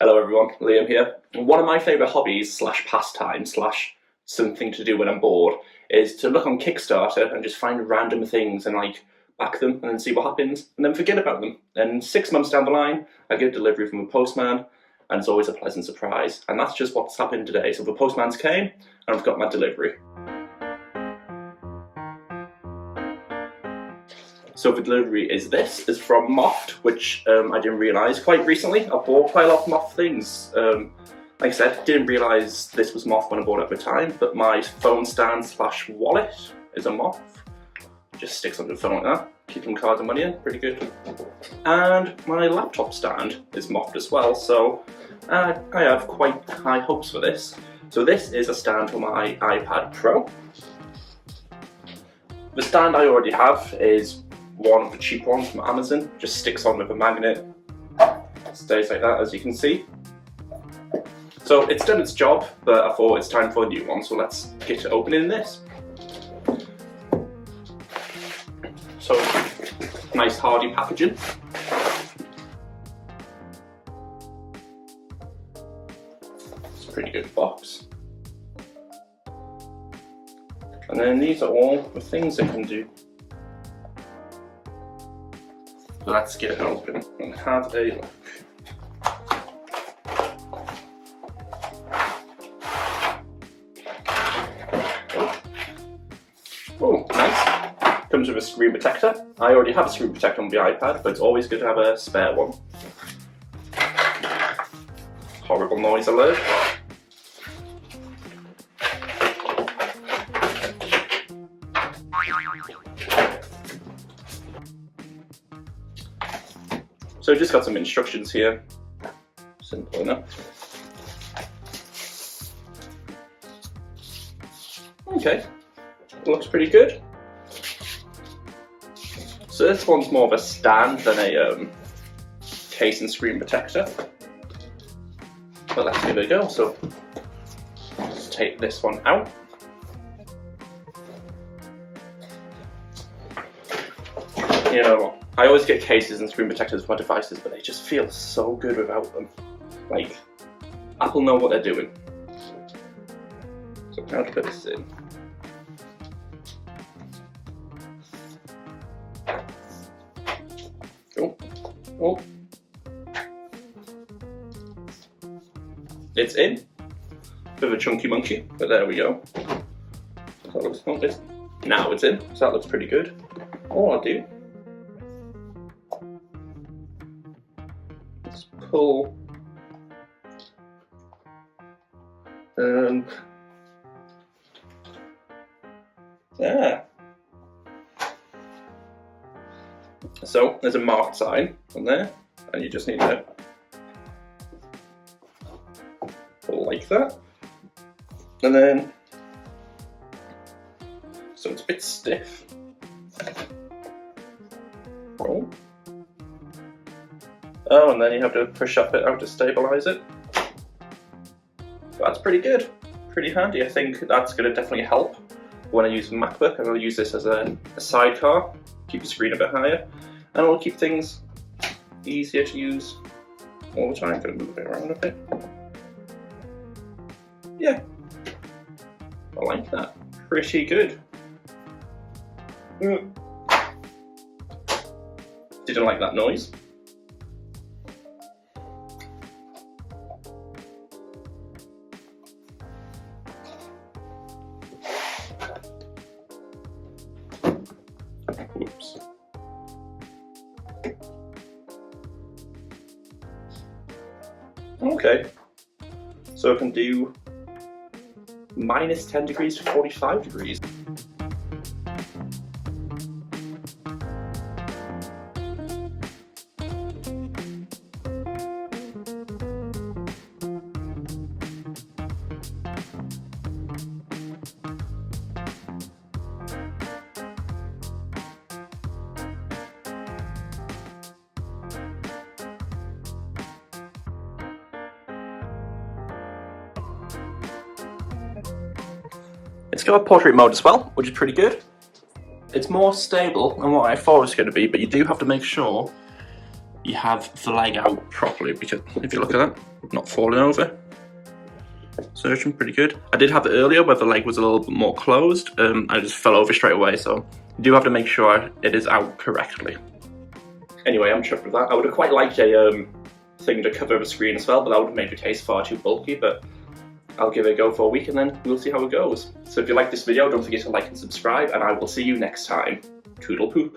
Hello everyone, Liam here. One of my favourite hobbies slash pastime slash something to do when I'm bored is to look on Kickstarter and just find random things and back them and then see what happens and then forget about them. And 6 months down the line, I get a delivery from a postman and it's always a pleasant surprise. And that's just what's happened today. So the postman's came and I've got my delivery. So the delivery is from MOFT, which I didn't realise quite recently. I bought quite a lot of MOFT things. Like I said, didn't realise this was MOFT when I bought it at the time, but my phone stand slash wallet is a MOFT. Just sticks onto the phone like that, keeping cards and money in, pretty good. And my laptop stand is MOFT as well, so I have quite high hopes for this. So this is a stand for my iPad Pro. The stand I already have is one of the cheap ones from Amazon, just sticks on with a magnet, stays like that as you can see. So it's done its job, but I thought it's time for a new one, so let's get to opening this. So, nice hardy packaging. It's a pretty good box. And then these are all the things it can do. So let's get it open and have a look. Oh, nice. Comes with a screen protector. I already have a screen protector on the iPad, but it's always good to have a spare one. Horrible noise alert. So just got some instructions here, simple enough. Okay, looks pretty good. So this one's more of a stand than a case and screen protector. But let's give it a go. So let's take this one out. You know, I always get cases and screen protectors for my devices, but they just feel so good without them. Like, Apple know what they're doing. So now to put this in. Oh. It's in. Bit of a chunky monkey, but there we go. So that looks, now it's in, so that looks pretty good. All I'll do, let's pull yeah. So there's a marked sign on there, and you just need to pull like that, and then so it's a bit stiff. Roll. Oh, and then you have to push up it out to stabilize it. That's pretty good, pretty handy. I think that's going to definitely help when I use the MacBook. I'm going to use this as a sidecar, keep the screen a bit higher, and it'll keep things easier to use all the time. I'm going to move it around a bit. Yeah, I like that. Pretty good. Didn't like that noise. Whoops. Okay, so I can do -10 degrees to 45 degrees. It's got a portrait mode as well, which is pretty good. It's more stable than what I thought it was going to be, but you do have to make sure you have the leg out properly, because if you look at that, not falling over. Insertion, pretty good. I did have it earlier where the leg was a little bit more closed. I just fell over straight away, so you do have to make sure it is out correctly. Anyway, I'm chuffed with that. I would have quite liked a thing to cover the screen as well, but that would have made the case far too bulky, but I'll give it a go for a week and then we'll see how it goes. So if you like this video, don't forget to like and subscribe, and I will see you next time. Toodle poop.